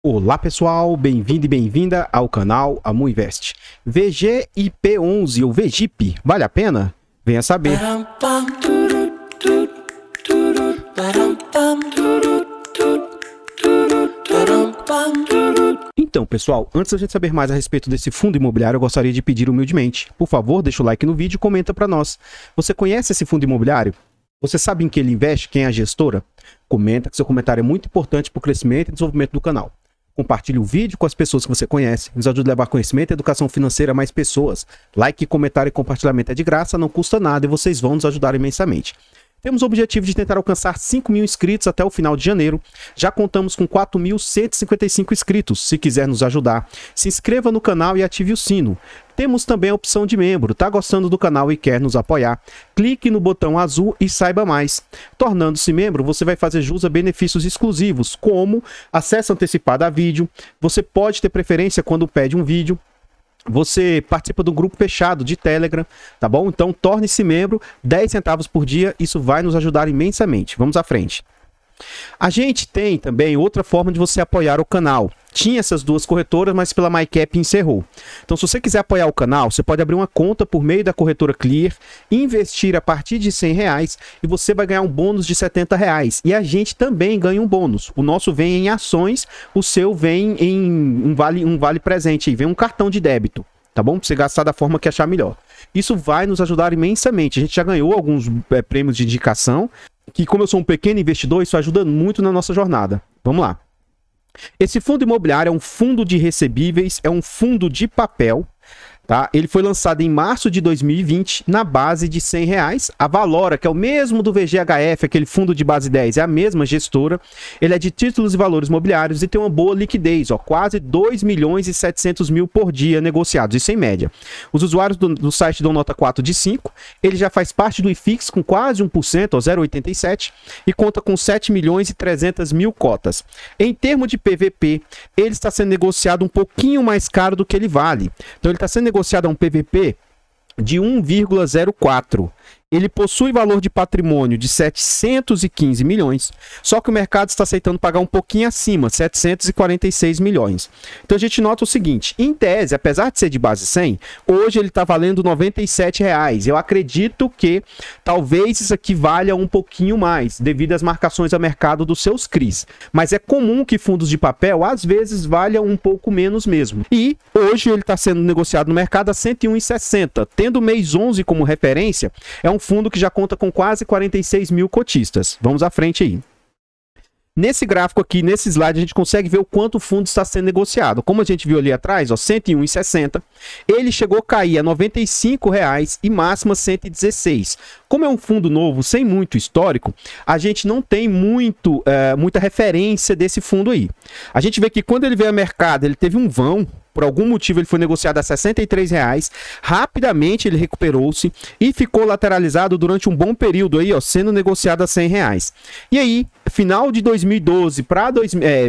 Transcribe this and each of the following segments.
Olá pessoal, bem-vindo e bem-vinda ao canal Amuinvest. VGIP11 ou VGIP, vale a pena? Venha saber. Então pessoal, antes da gente saber mais a respeito desse fundo imobiliário, eu gostaria de pedir humildemente, por favor, deixa o like no vídeo e comenta para nós. Você conhece esse fundo imobiliário? Você sabe em que ele investe? Quem é a gestora? Comenta, que seu comentário é muito importante para o crescimento e desenvolvimento do canal. Compartilhe o vídeo com as pessoas que você conhece. Nos ajude a levar conhecimento e educação financeira a mais pessoas. Like, comentário e compartilhamento é de graça, não custa nada e vocês vão nos ajudar imensamente. Temos o objetivo de tentar alcançar 5 mil inscritos até o final de janeiro. Já contamos com 4.155 inscritos. Se quiser nos ajudar, se inscreva no canal e ative o sino. Temos também a opção de membro. Tá gostando do canal e quer nos apoiar? Clique no botão azul e saiba mais. Tornando-se membro, você vai fazer jus a benefícios exclusivos, como acesso antecipado a vídeo. Você pode ter preferência quando pede um vídeo. Você participa do grupo fechado de Telegram, tá bom? Então torne-se membro, 10 centavos por dia, isso vai nos ajudar imensamente. Vamos à frente. A gente tem também outra forma de você apoiar o canal. Tinha essas duas corretoras, mas pela MyCap encerrou. Então, se você quiser apoiar o canal, você pode abrir uma conta por meio da corretora Clear, investir a partir de R$100 e você vai ganhar um bônus de R$70. E a gente também ganha um bônus. O nosso vem em ações, o seu vem em um vale presente, vem um cartão de débito. Tá bom? Pra você gastar da forma que achar melhor. Isso vai nos ajudar imensamente. A gente já ganhou alguns prêmios de indicação, que como eu sou um pequeno investidor, isso ajuda muito na nossa jornada. Vamos lá. Esse fundo imobiliário é um fundo de recebíveis, é um fundo de papel, tá? Ele foi lançado em março de 2020 na base de R$100. A Valora, que é o mesmo do VGHF, aquele fundo de base 10, é a mesma gestora. Ele é de títulos e valores imobiliários e tem uma boa liquidez, ó, quase 2.700.000 por dia negociados, isso em média. Os usuários do site dão nota 4 de 5. Ele já faz parte do IFIX com quase 1%, ó, 0,87, e conta com 7.300.000 cotas. Em termos de PVP, ele está sendo negociado um pouquinho mais caro do que ele vale. Então ele está sendo negociado a um PVP de 1,04. Ele possui valor de patrimônio de 715 milhões, só que o mercado está aceitando pagar um pouquinho acima, 746 milhões. Então a gente nota o seguinte, em tese, apesar de ser de base 100, hoje ele está valendo R$97. Eu acredito que talvez isso aqui valha um pouquinho mais, devido às marcações a mercado dos seus CRIs. Mas é comum que fundos de papel, às vezes, valham um pouco menos mesmo. E hoje ele está sendo negociado no mercado a 101,60. Tendo o mês 11 como referência, é um fundo que já conta com quase 46 mil cotistas. Vamos à frente aí. Nesse gráfico aqui, nesse slide, a gente consegue ver o quanto o fundo está sendo negociado. Como a gente viu ali atrás, ó, 101,60. Ele chegou a cair a R$95 e máxima 116. Como é um fundo novo, sem muito histórico, a gente não tem muita referência desse fundo aí. A gente vê que quando ele veio ao mercado, ele teve um vão. Por algum motivo ele foi negociado a R$63, rapidamente ele recuperou-se e ficou lateralizado durante um bom período aí, ó, sendo negociado a R$100. E aí, final de 2012 para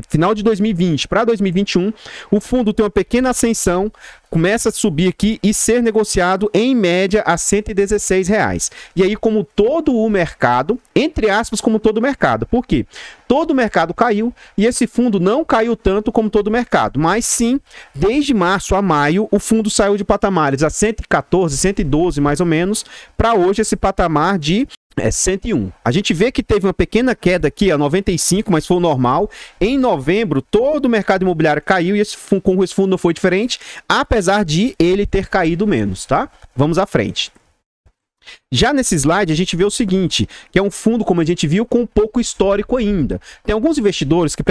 final de 2020 para 2021, o fundo tem uma pequena ascensão, começa a subir aqui e ser negociado em média a R$116. E aí, como todo o mercado, entre aspas, como todo o mercado. Por quê? Todo o mercado caiu e esse fundo não caiu tanto como todo o mercado, mas sim, desde março a maio, o fundo saiu de patamares a 114, 112 mais ou menos, para hoje esse patamar de 101. A gente vê que teve uma pequena queda aqui a 95, mas foi o normal. Em novembro, todo o mercado imobiliário caiu e com esse fundo não foi diferente, apesar de ele ter caído menos, tá? Vamos à frente. Já nesse slide a gente vê o seguinte, que é um fundo, como a gente viu, com pouco histórico ainda. Tem alguns investidores que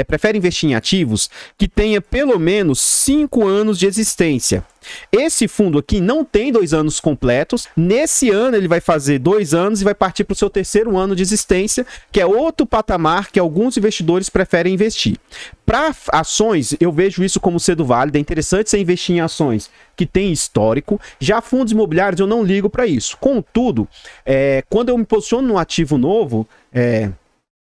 preferem investir em ativos que tenha pelo menos 5 anos de existência. Esse fundo aqui não tem 2 anos completos. Nesse ano ele vai fazer 2 anos e vai partir para o seu 3º ano de existência, que é outro patamar que alguns investidores preferem investir. Para ações, eu vejo isso como sendo válido. É interessante você investir em ações que tem histórico. Já fundos imobiliários eu não ligo para isso. Contudo, quando eu me posiciono num ativo novo,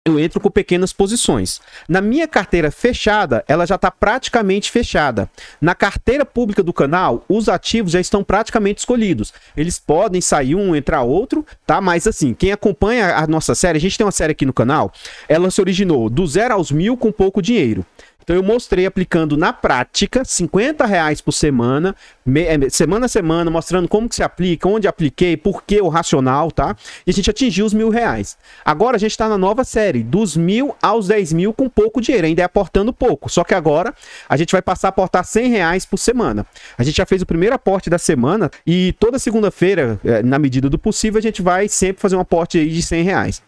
eu entro com pequenas posições. Na minha carteira fechada, ela já está praticamente fechada. Na carteira pública do canal, os ativos já estão praticamente escolhidos. Eles podem sair um, entrar outro, tá? Mas assim, quem acompanha a nossa série, a gente tem uma série aqui no canal, ela se originou do 0 aos 1000 com pouco dinheiro. Então eu mostrei aplicando na prática R$50 por semana, semana a semana, mostrando como que se aplica, onde apliquei, por que o racional, tá? E a gente atingiu os R$1.000. Agora a gente está na nova série, dos 1.000 aos 10.000 com pouco dinheiro, ainda é aportando pouco. Só que agora a gente vai passar a aportar R$100 por semana. A gente já fez o primeiro aporte da semana e toda segunda-feira, na medida do possível, a gente vai sempre fazer um aporte aí de R$100.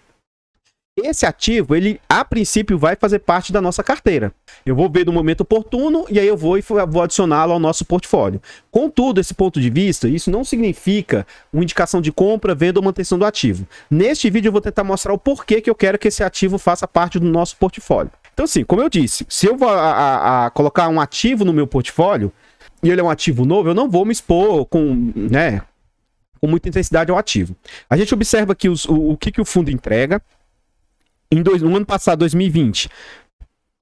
Esse ativo, ele a princípio vai fazer parte da nossa carteira. Eu vou ver no momento oportuno e aí eu vou adicioná-lo ao nosso portfólio. Contudo, esse ponto de vista, isso não significa uma indicação de compra, venda ou manutenção do ativo. Neste vídeo eu vou tentar mostrar o porquê que eu quero que esse ativo faça parte do nosso portfólio. Então assim, como eu disse, se eu vou colocar um ativo no meu portfólio e ele é um ativo novo, eu não vou me expor com muita intensidade ao ativo. A gente observa aqui o que o fundo entrega. No ano passado, 2020,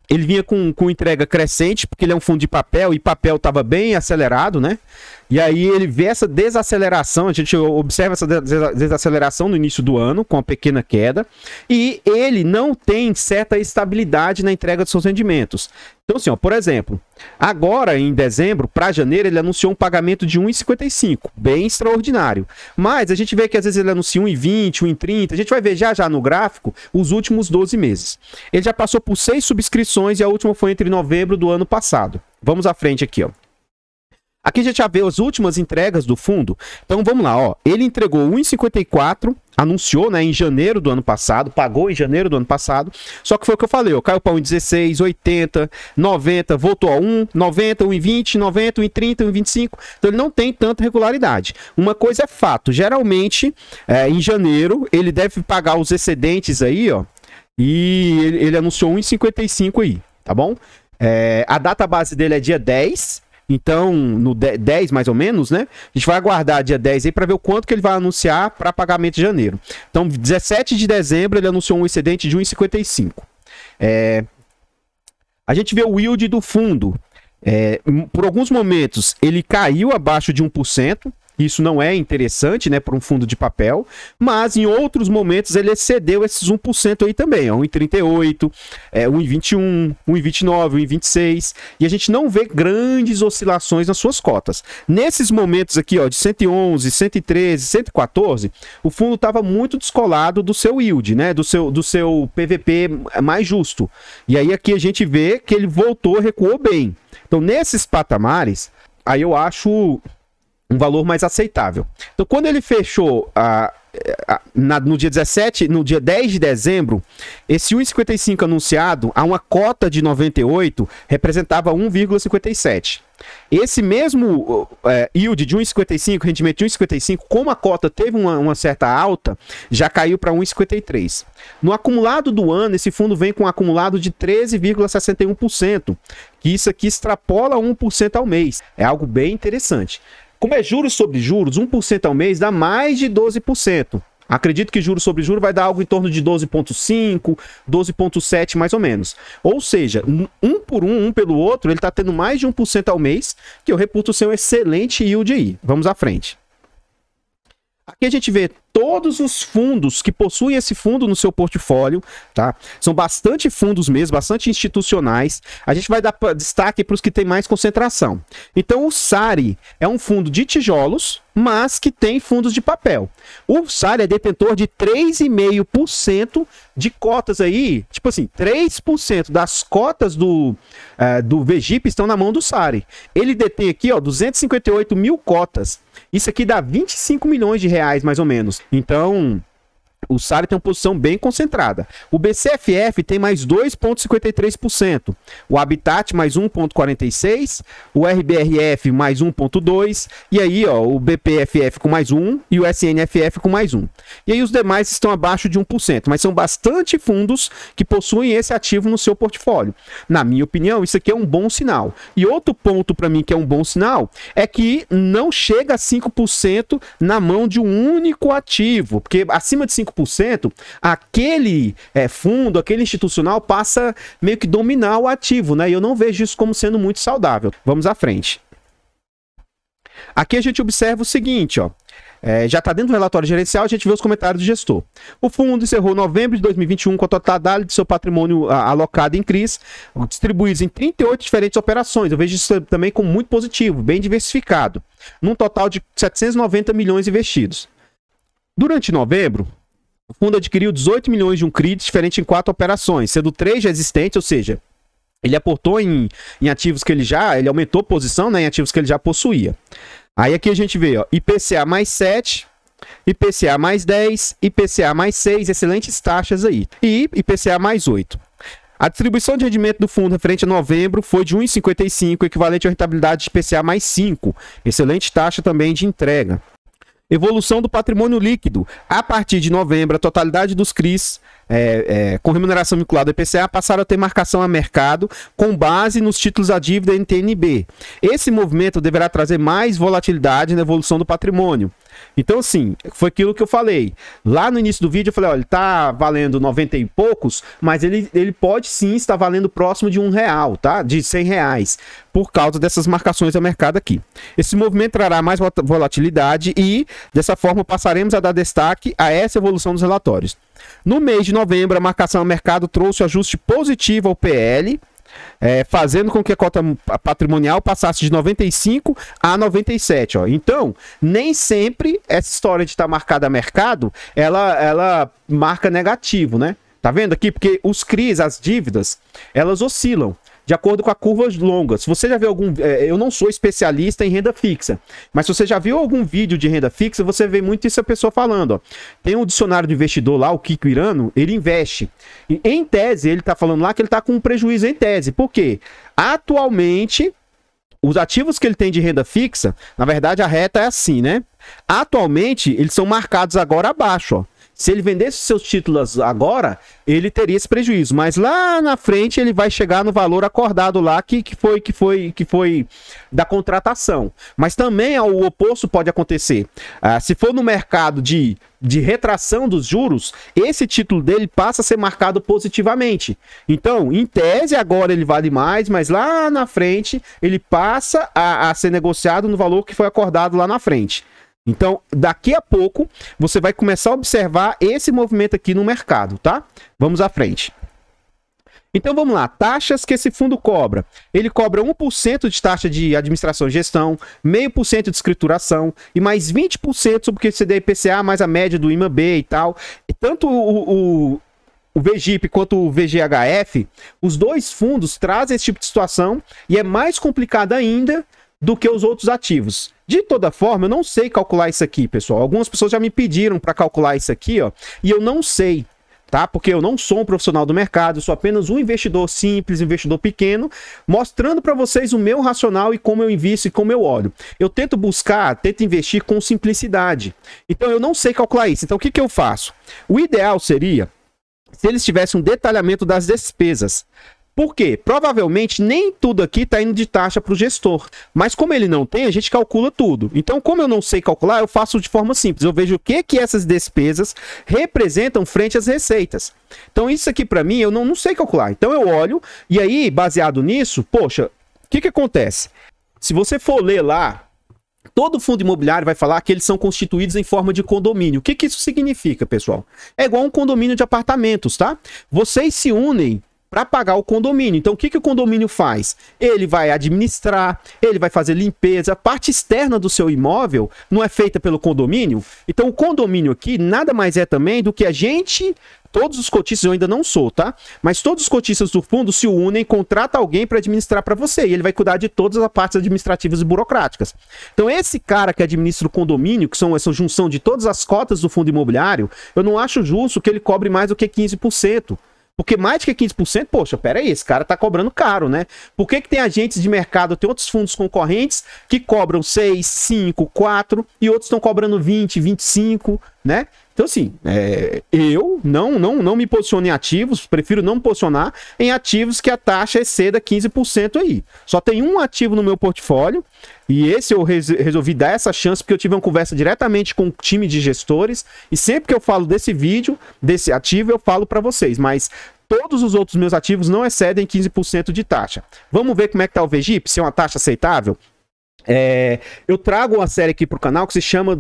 ele vinha com entrega crescente, porque ele é um fundo de papel, e papel estava bem acelerado, né? E aí ele vê essa desaceleração, a gente observa essa desaceleração no início do ano, com uma pequena queda, e ele não tem certa estabilidade na entrega dos seus rendimentos. Então assim, ó, por exemplo, agora em dezembro, para janeiro, ele anunciou um pagamento de 1,55, bem extraordinário. Mas a gente vê que às vezes ele anuncia 1,20, 1,30, a gente vai ver já no gráfico os últimos 12 meses. Ele já passou por 6 subscrições e a última foi entre novembro do ano passado. Vamos à frente aqui, ó. Aqui a gente já vê as últimas entregas do fundo. Então vamos lá, ó. Ele entregou 1,54, anunciou, né, em janeiro do ano passado, pagou em janeiro do ano passado. Só que foi o que eu falei, ó, caiu para 1,16, 80, 90, voltou a 1, 90, 1,20, 90, 1,30, 1,25. Então ele não tem tanta regularidade. Uma coisa é fato, geralmente em janeiro ele deve pagar os excedentes aí, ó. E ele anunciou 1,55 aí, tá bom? A data base dele é dia 10. Então, no 10 mais ou menos, né? A gente vai aguardar dia 10 aí para ver o quanto que ele vai anunciar para pagamento de janeiro. Então, 17 de dezembro ele anunciou um excedente de 1,55. A gente vê o yield do fundo. Por alguns momentos ele caiu abaixo de 1%. Isso não é interessante, né, para um fundo de papel, mas em outros momentos ele excedeu esses 1% aí também, ó, 1,38, 1,21, 1,29, 1,26, e a gente não vê grandes oscilações nas suas cotas. Nesses momentos aqui, ó, de 111, 113, 114, o fundo estava muito descolado do seu yield, né, do seu PVP mais justo. E aí aqui a gente vê que ele voltou, recuou bem. Então, nesses patamares, aí eu acho um valor mais aceitável. Então, quando ele fechou no dia 17, no dia 10 de dezembro, esse 1,55 anunciado a uma cota de 98 representava 1,57. Esse mesmo yield de 1,55, rendimento de 1,55, como a cota teve uma certa alta, já caiu para 1,53. No acumulado do ano, esse fundo vem com um acumulado de 13,61%, que isso aqui extrapola 1% ao mês. É algo bem interessante. Como é juros sobre juros, 1% ao mês dá mais de 12%. Acredito que juros sobre juros vai dar algo em torno de 12,5%, 12,7% mais ou menos. Ou seja, um pelo outro, ele está tendo mais de 1% ao mês, que eu reputo ser um excelente yield aí. Vamos à frente. Aqui a gente vê todos os fundos que possuem esse fundo no seu portfólio, tá? São bastante fundos mesmo, bastante institucionais. A gente vai dar destaque para os que têm mais concentração. Então, o SARI é um fundo de tijolos, mas que tem fundos de papel. O SARI é detentor de 3,5% de cotas aí, tipo assim, 3% das cotas do VGIP estão na mão do SARI. Ele detém aqui, ó, 258 mil cotas. Isso aqui dá 25 milhões de reais, mais ou menos. Então, o SARI tem uma posição bem concentrada. O BCFF tem mais 2,53%. O Habitat mais 1,46%. O RBRF mais 1,2%. E aí, ó, o BPFF com mais 1% e o SNFF com mais 1%. E aí os demais estão abaixo de 1%. Mas são bastante fundos que possuem esse ativo no seu portfólio. Na minha opinião, isso aqui é um bom sinal. E outro ponto para mim que é um bom sinal é que não chega a 5% na mão de um único ativo. Porque acima de 5%, aquele fundo, aquele institucional passa meio que dominar o ativo, né? E eu não vejo isso como sendo muito saudável. Vamos à frente. Aqui a gente observa o seguinte, ó. Já está dentro do relatório gerencial, a gente vê os comentários do gestor. O fundo encerrou novembro de 2021 com a totalidade de seu patrimônio alocado em CRIs, distribuídos em 38 diferentes operações. Eu vejo isso também como muito positivo, bem diversificado, num total de 790 milhões investidos. Durante novembro, o fundo adquiriu 18 milhões de um CRI diferente em 4 operações, sendo 3 já existentes, ou seja, ele aportou em ativos que ele aumentou posição, né, em ativos que ele já possuía. Aí aqui a gente vê, ó, IPCA mais 7, IPCA mais 10, IPCA mais 6, excelentes taxas aí. E IPCA mais 8. A distribuição de rendimento do fundo referente a novembro foi de 1,55, equivalente à rentabilidade de IPCA mais 5. Excelente taxa também de entrega. Evolução do patrimônio líquido. A partir de novembro, a totalidade dos CRIs com remuneração vinculada ao IPCA passaram a ter marcação a mercado com base nos títulos da dívida NTNB. Esse movimento deverá trazer mais volatilidade na evolução do patrimônio. Então, assim, foi aquilo que eu falei. Lá no início do vídeo eu falei, olha, ele está valendo 90 e poucos, mas ele pode sim estar valendo próximo de R$1, tá? De R$100, por causa dessas marcações a mercado aqui. Esse movimento trará mais volatilidade e, dessa forma, passaremos a dar destaque a essa evolução dos relatórios. No mês de novembro, a marcação a mercado trouxe ajuste positivo ao PL, fazendo com que a cota patrimonial passasse de 95 a 97. Ó. Então, nem sempre essa história de estar marcada a mercado, ela marca negativo, né? Tá vendo aqui? Porque os CRIs, as dívidas, elas oscilam de acordo com a curva longa. Se você já viu algum... eu não sou especialista em renda fixa, mas se você já viu algum vídeo de renda fixa, você vê muito isso a pessoa falando. Ó. Tem um dicionário do investidor lá, o Kiko Irano, ele investe. E, em tese, ele está falando lá que ele está com um prejuízo em tese. Por quê? Atualmente, os ativos que ele tem de renda fixa, na verdade a reta é assim, né? Atualmente, eles são marcados agora abaixo, ó. Se ele vendesse seus títulos agora, ele teria esse prejuízo. Mas lá na frente ele vai chegar no valor acordado lá que foi da contratação. Mas também o oposto pode acontecer. Se for no mercado de retração dos juros, esse título dele passa a ser marcado positivamente. Então, em tese, agora ele vale mais, mas lá na frente ele passa a ser negociado no valor que foi acordado lá na frente. Então, daqui a pouco, você vai começar a observar esse movimento aqui no mercado, tá? Vamos à frente. Então, vamos lá. Taxas que esse fundo cobra. Ele cobra 1% de taxa de administração e gestão, 0,5% de escrituração e mais 20% sobre o que você dá IPCA, mais a média do IMAB e tal. E tanto o VGIP quanto o VGHF, os dois fundos trazem esse tipo de situação e é mais complicado ainda do que os outros ativos. De toda forma, eu não sei calcular isso aqui, pessoal. Algumas pessoas já me pediram para calcular isso aqui, ó, e eu não sei, tá? Porque eu não sou um profissional do mercado, eu sou apenas um investidor simples, investidor pequeno, mostrando para vocês o meu racional e como eu invisto e como eu olho. Eu tento investir com simplicidade. Então, eu não sei calcular isso. Então, o que eu faço? O ideal seria se eles tivessem um detalhamento das despesas. Por quê? Provavelmente nem tudo aqui está indo de taxa para o gestor. Mas como ele não tem, a gente calcula tudo. Então, como eu não sei calcular, eu faço de forma simples. Eu vejo o que essas despesas representam frente às receitas. Então, isso aqui para mim, eu não sei calcular. Então, eu olho e aí, baseado nisso, poxa, o que acontece? Se você for ler lá, todo fundo imobiliário vai falar que eles são constituídos em forma de condomínio. O que isso significa, pessoal? É igual um condomínio de apartamentos, tá? Vocês se unem para pagar o condomínio. Então, o que o condomínio faz? Ele vai administrar, ele vai fazer limpeza. A parte externa do seu imóvel não é feita pelo condomínio? Então, o condomínio aqui nada mais é também do que a gente... Todos os cotistas, eu ainda não sou, tá? Mas todos os cotistas do fundo se unem, contratam alguém para administrar para você. E ele vai cuidar de todas as partes administrativas e burocráticas. Então, esse cara que administra o condomínio, que são essa junção de todas as cotas do fundo imobiliário, eu não acho justo que ele cobre mais do que 15%. Porque mais do que 15%, poxa, peraí, esse cara tá cobrando caro, né? Por que tem agentes de mercado, tem outros fundos concorrentes que cobram 6, 5, 4 e outros estão cobrando 20, 25, né? Então, assim, eu não me posiciono em ativos, prefiro não me posicionar em ativos que a taxa exceda 15% aí. Só tem um ativo no meu portfólio e esse eu resolvi dar essa chance porque eu tive uma conversa diretamente com o time de gestores e sempre que eu falo desse vídeo, desse ativo, eu falo para vocês, mas todos os outros meus ativos não excedem 15% de taxa. Vamos ver como é que tá o VGIP, se é uma taxa aceitável? Eu trago uma série aqui para o canal que se chama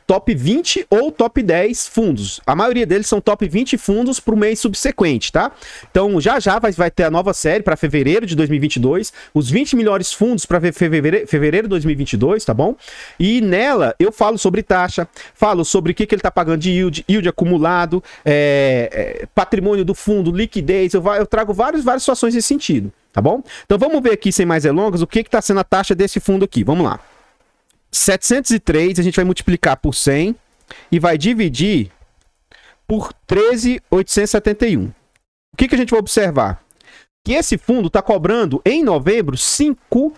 Top 20 ou Top 10 fundos. A maioria deles são Top 20 fundos para o mês subsequente, tá? Então já vai ter a nova série para fevereiro de 2022, os 20 melhores fundos para fevereiro de 2022, tá bom? E nela eu falo sobre taxa, falo sobre o que ele está pagando de yield acumulado, patrimônio do fundo, liquidez, eu trago várias situações nesse sentido. Tá bom? Então vamos ver aqui, sem mais delongas, o que está sendo a taxa desse fundo aqui. Vamos lá. 703, a gente vai multiplicar por 100 e vai dividir por 13.871. O que a gente vai observar? Que esse fundo está cobrando, em novembro, 5%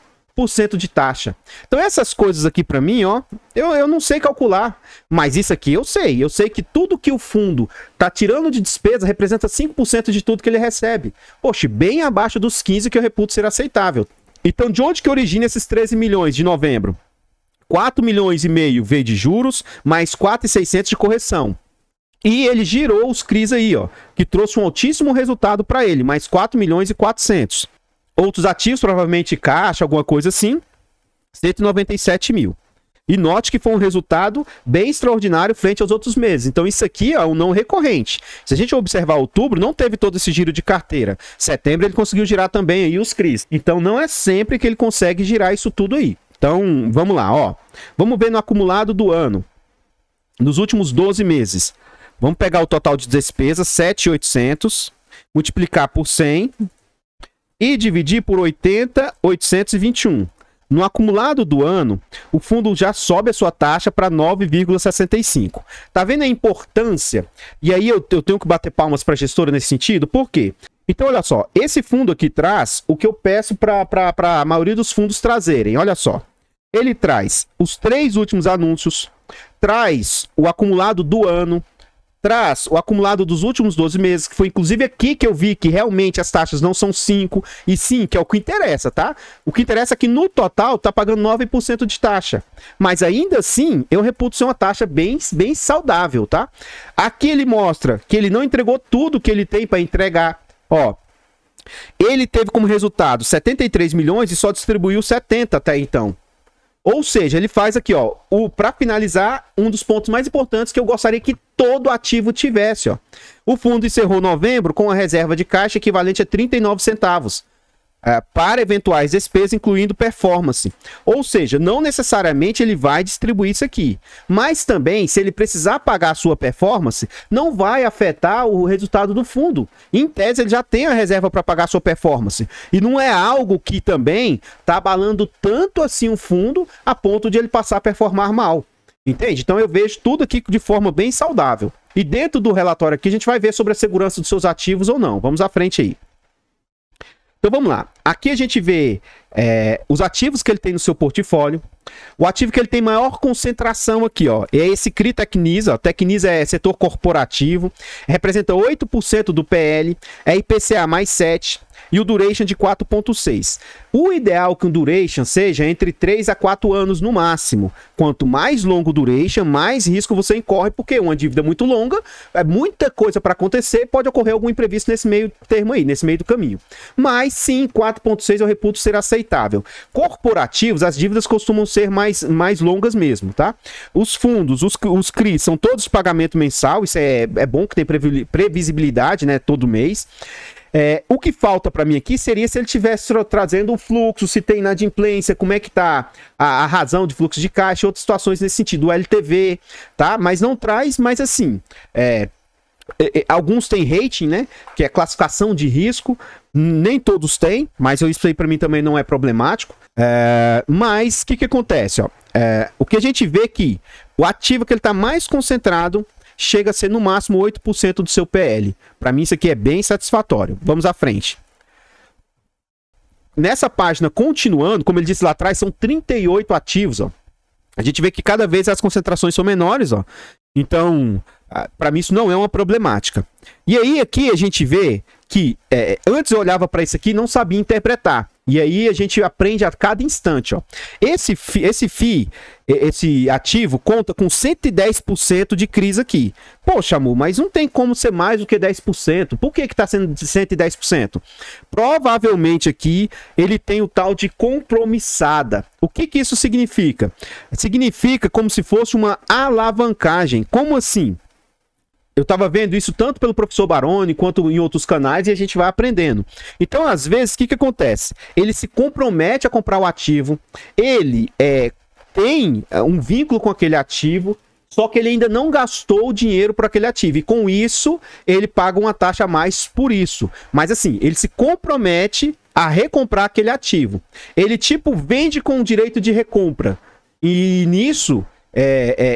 de taxa. Então essas coisas aqui para mim, ó, eu não sei calcular, mas isso aqui eu sei. Eu sei que tudo que o fundo tá tirando de despesa representa 5% de tudo que ele recebe. Poxa, bem abaixo dos 15 que eu reputo ser aceitável. Então de onde que origina esses 13 milhões de novembro? 4 milhões e meio veio de juros, mais 4.600 de correção. E ele girou os CRIs aí, ó, que trouxe um altíssimo resultado para ele, mais 4 milhões e 400. Outros ativos, provavelmente caixa, alguma coisa assim, 197 mil. E note que foi um resultado bem extraordinário frente aos outros meses. Então isso aqui é um não recorrente. Se a gente observar outubro, não teve todo esse giro de carteira. Setembro ele conseguiu girar também aí os CRIs. Então não é sempre que ele consegue girar isso tudo aí. Então vamos lá, ó. Vamos ver no acumulado do ano. Nos últimos 12 meses. Vamos pegar o total de despesas, 7.800, multiplicar por 100... e dividir por 80.821. No acumulado do ano, o fundo já sobe a sua taxa para 9,65. Tá vendo a importância? E aí eu tenho que bater palmas para a gestora nesse sentido. Por quê? Então, olha só. Esse fundo aqui traz o que eu peço para a maioria dos fundos trazerem. Olha só. Ele traz os 3 últimos anúncios, traz o acumulado do ano, traz o acumulado dos últimos 12 meses, que foi inclusive aqui que eu vi que realmente as taxas não são 5, e sim, que é o que interessa, tá? O que interessa é que no total tá pagando 9% de taxa. Mas ainda assim, eu reputo ser uma taxa bem saudável, tá? Aqui ele mostra que ele não entregou tudo que ele tem para entregar. Ó, ele teve como resultado 73 milhões e só distribuiu 70 até então. Ou seja, ele faz aqui, ó, para finalizar, um dos pontos mais importantes que eu gostaria que todo ativo tivesse, ó. O fundo encerrou novembro com a reserva de caixa equivalente a 39 centavos. Para eventuais despesas, incluindo performance. Ou seja, não necessariamente ele vai distribuir isso aqui. Mas também, se ele precisar pagar a sua performance, não vai afetar o resultado do fundo. Em tese, ele já tem a reserva para pagar a sua performance. E não é algo que também está abalando tanto assim o fundo a ponto de ele passar a performar mal. Entende? Então eu vejo tudo aqui de forma bem saudável. E dentro do relatório aqui, a gente vai ver sobre a segurança dos seus ativos ou não. Vamos à frente aí. Então vamos lá, aqui a gente vê os ativos que ele tem no seu portfólio, o ativo que ele tem maior concentração aqui, ó, é esse CRI Tecnisa, ó, Tecnisa é setor corporativo, representa 8% do PL, é IPCA mais 7 e o duration de 4,6. O ideal que um duration seja entre 3 a 4 anos no máximo. Quanto mais longo o duration, mais risco você incorre, porque uma dívida muito longa, é muita coisa para acontecer, pode ocorrer algum imprevisto nesse meio termo aí, nesse meio do caminho. Mas sim, 4,6 eu reputo ser aceitável. Corporativos, as dívidas costumam ser mais longas mesmo, tá? Os fundos, os CRI, são todos de pagamento mensal, isso é bom que tem previsibilidade, né, todo mês. O que falta para mim aqui seria se ele estivesse trazendo um fluxo, se tem inadimplência, como é que tá a razão de fluxo de caixa, outras situações nesse sentido, o LTV, tá? Mas não traz, mas assim, alguns têm rating, né, que é classificação de risco, nem todos têm, mas isso aí para mim também não é problemático. Mas o que acontece? Ó? O que a gente vê que o ativo que ele está mais concentrado chega a ser no máximo 8% do seu PL. Para mim isso aqui é bem satisfatório. Vamos à frente. Nessa página, continuando, como ele disse lá atrás, são 38 ativos. Ó. A gente vê que cada vez as concentrações são menores. Ó. Então, para mim isso não é uma problemática. E aí aqui a gente vê que antes eu olhava para isso aqui e não sabia interpretar. E aí a gente aprende a cada instante, ó. Esse ativo conta com 110% de CRIs aqui. Poxa, amor, mas não tem como ser mais do que 10%. Por que está sendo 110%? Provavelmente aqui ele tem o tal de compromissada. O que isso significa? Significa como se fosse uma alavancagem. Como assim? Eu estava vendo isso tanto pelo professor Baroni quanto em outros canais e a gente vai aprendendo. Então, às vezes, o que acontece? Ele se compromete a comprar o ativo, ele tem um vínculo com aquele ativo, só que ele ainda não gastou o dinheiro para aquele ativo. E com isso, ele paga uma taxa a mais por isso. Mas assim, ele se compromete a recomprar aquele ativo. Ele tipo vende com o direito de recompra. E nisso...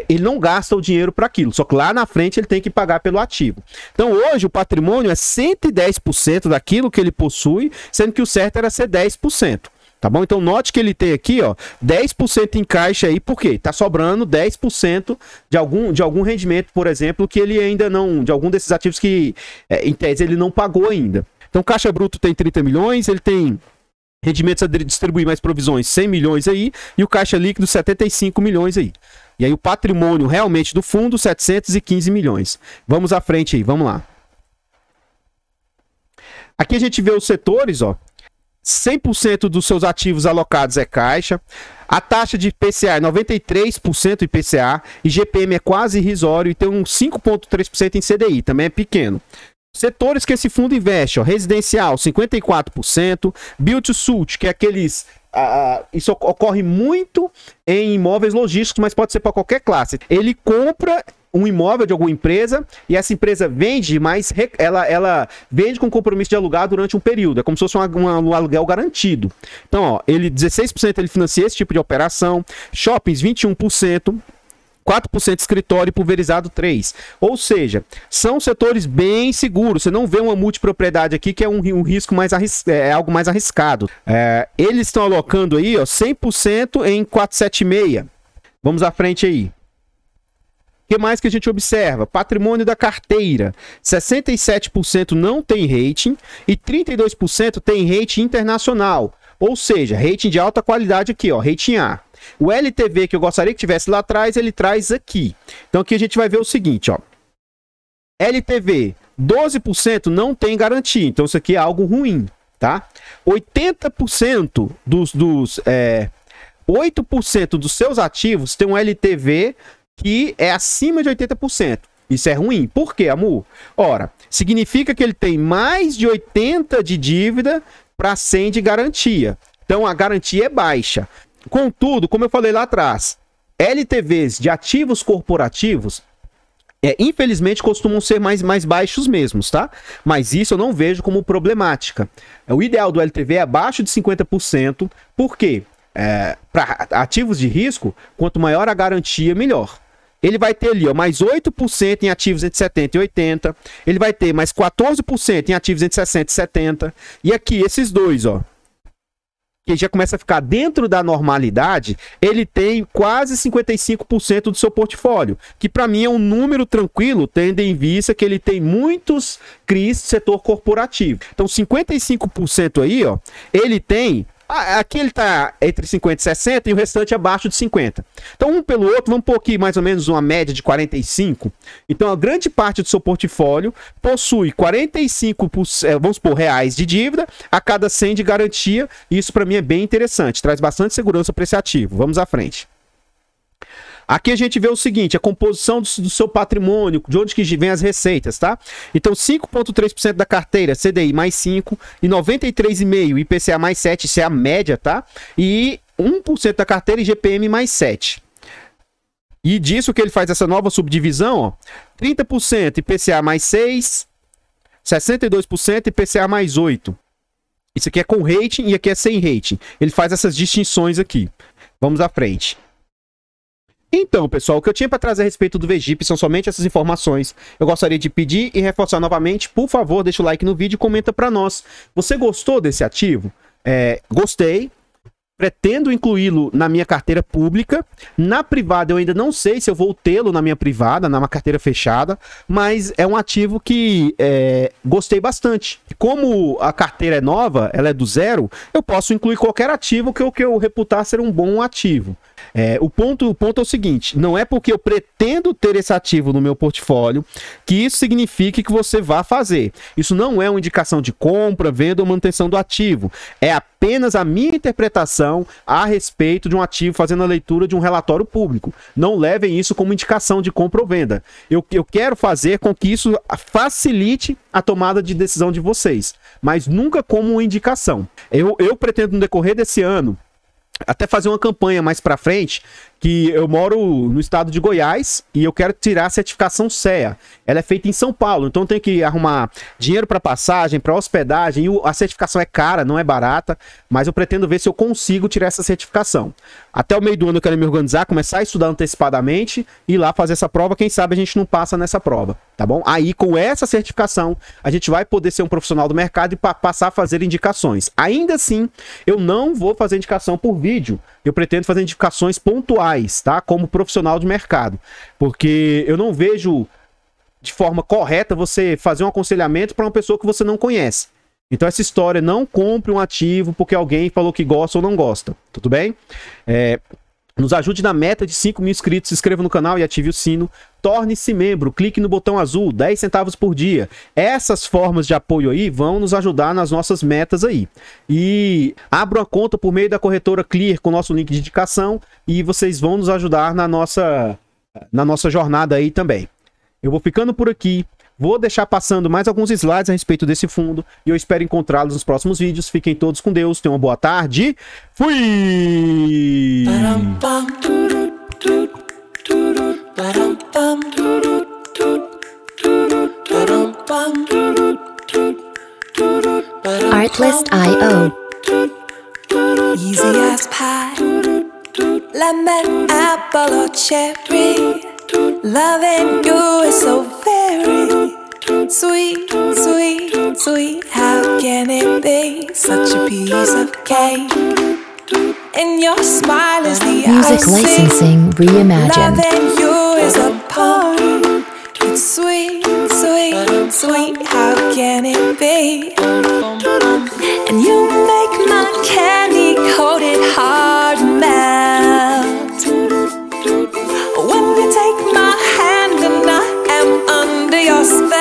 ele não gasta o dinheiro para aquilo, só que lá na frente ele tem que pagar pelo ativo. Então hoje o patrimônio é 110% daquilo que ele possui, sendo que o certo era ser 10%. Tá bom? Então note que ele tem aqui, ó, 10% em caixa aí, por quê? Tá sobrando 10% de algum rendimento, por exemplo, que ele ainda não, de algum desses ativos que em tese ele não pagou ainda. Então caixa bruto tem 30 milhões, ele tem rendimentos a distribuir mais provisões 100 milhões aí, e o caixa líquido 75 milhões aí. E aí o patrimônio realmente do fundo, 715 milhões. Vamos à frente aí, vamos lá. Aqui a gente vê os setores, ó. 100% dos seus ativos alocados é caixa. A taxa de IPCA é 93% IPCA. E GPM é quase irrisório e tem um 5,3% em CDI, também é pequeno. Setores que esse fundo investe, ó, residencial, 54%, build to suit, que é aqueles... isso ocorre muito em imóveis logísticos, mas pode ser para qualquer classe. Ele compra um imóvel de alguma empresa e essa empresa vende, mas ela vende com compromisso de alugar durante um período. É como se fosse um aluguel garantido. Então, ó, 16% ele financia esse tipo de operação. Shoppings, 21%. 4% escritório e pulverizado 3%. Ou seja, são setores bem seguros. Você não vê uma multipropriedade aqui que é um risco mais algo mais arriscado. Eles estão alocando aí, ó, 100% em 476. Vamos à frente aí. O que mais que a gente observa? Patrimônio da carteira. 67% não tem rating e 32% tem rating internacional. Ou seja, rating de alta qualidade aqui, ó, rating A. O LTV que eu gostaria que tivesse lá atrás, ele traz aqui. Então aqui a gente vai ver o seguinte, ó. LTV, 12% não tem garantia. Então isso aqui é algo ruim, tá? 80% 8% dos seus ativos tem um LTV que é acima de 80%. Isso é ruim. Por quê, amor? Ora, significa que ele tem mais de 80 de dívida para 100 de garantia. Então a garantia é baixa. Contudo, como eu falei lá atrás, LTVs de ativos corporativos, infelizmente, costumam ser mais baixos mesmos, tá? Mas isso eu não vejo como problemática. O ideal do LTV é abaixo de 50%, porque para ativos de risco, quanto maior a garantia, melhor. Ele vai ter ali, ó, mais 8% em ativos entre 70 e 80, ele vai ter mais 14% em ativos entre 60 e 70, e aqui esses dois, ó, que já começa a ficar dentro da normalidade, ele tem quase 55% do seu portfólio, que para mim é um número tranquilo, tendo em vista que ele tem muitos CRIs do setor corporativo. Então 55% aí, ó, ele tem... Aqui ele está entre 50 e 60 e o restante abaixo de 50. Então, um pelo outro, vamos pôr aqui mais ou menos uma média de 45. Então, a grande parte do seu portfólio possui 45%, vamos supor, reais de dívida a cada 100 de garantia. Isso para mim é bem interessante, traz bastante segurança para esse ativo. Vamos à frente. Aqui a gente vê o seguinte, a composição do seu patrimônio, de onde que vem as receitas, tá? Então, 5,3% da carteira, CDI mais 5, e 93,5% IPCA mais 7, isso é a média, tá? E 1% da carteira IGPM mais 7. E disso que ele faz essa nova subdivisão, ó, 30% IPCA mais 6, 62% IPCA mais 8. Isso aqui é com rating e aqui é sem rating. Ele faz essas distinções aqui. Vamos à frente. Então, pessoal, o que eu tinha para trazer a respeito do VGIP são somente essas informações. Eu gostaria de pedir e reforçar novamente, por favor, deixa o like no vídeo e comenta para nós. Você gostou desse ativo? Gostei. Pretendo incluí-lo na minha carteira pública. Na privada eu ainda não sei se eu vou tê-lo na minha privada, na minha carteira fechada, mas é um ativo que gostei bastante. Como a carteira é nova, ela é do zero, eu posso incluir qualquer ativo que eu reputar ser um bom ativo. O ponto é o seguinte, não é porque eu pretendo ter esse ativo no meu portfólio que isso signifique que você vá fazer. Isso não é uma indicação de compra, venda ou manutenção do ativo. É apenas a minha interpretação a respeito de um ativo, fazendo a leitura de um relatório público. Não levem isso como indicação de compra ou venda. Eu quero fazer com que isso facilite a tomada de decisão de vocês, mas nunca como uma indicação. Eu pretendo no decorrer desse ano até fazer uma campanha mais pra frente, que eu moro no estado de Goiás e eu quero tirar a certificação CEA. Ela é feita em São Paulo, então tem que arrumar dinheiro para passagem, para hospedagem, e a certificação é cara, não é barata, mas eu pretendo ver se eu consigo tirar essa certificação. Até o meio do ano eu quero me organizar, começar a estudar antecipadamente e ir lá fazer essa prova, quem sabe a gente não passa nessa prova, tá bom? Aí com essa certificação a gente vai poder ser um profissional do mercado e passar a fazer indicações. Ainda assim, eu não vou fazer indicação por vídeo, eu pretendo fazer indicações pontuais, tá? Como profissional de mercado. Porque eu não vejo de forma correta você fazer um aconselhamento para uma pessoa que você não conhece. Então essa história, não compre um ativo porque alguém falou que gosta ou não gosta. Tudo bem? Nos ajude na meta de 5 mil inscritos, se inscreva no canal e ative o sino. Torne-se membro, clique no botão azul, 10 centavos por dia. Essas formas de apoio aí vão nos ajudar nas nossas metas aí. E abra uma conta por meio da corretora Clear com o nosso link de indicação e vocês vão nos ajudar na nossa jornada aí também. Eu vou ficando por aqui. Vou deixar passando mais alguns slides a respeito desse fundo e eu espero encontrá-los nos próximos vídeos. Fiquem todos com Deus, tenham uma boa tarde. Fui! Artlist.io. Easy as pie, lemon, apple or cherry. Loving you is so very sweet, sweet, sweet. How can it be such a piece of cake? And your smile is the Music licensing reimagined. Loving you is a party. It's sweet, sweet, sweet. How can it be? And you make my candy-coated heart melt. When you take my hand and I am under your spell.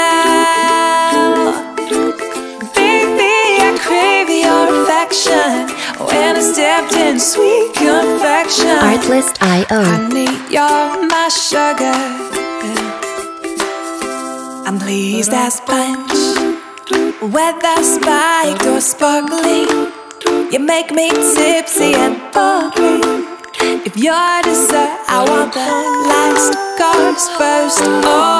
Baby, I crave your affection. When I stepped in sweet confection. Artlist.io. Honey, you're my sugar. I'm pleased as punch. Whether spiked or sparkling, you make me tipsy and bubbly. If you're dessert, I want the last course first. Oh.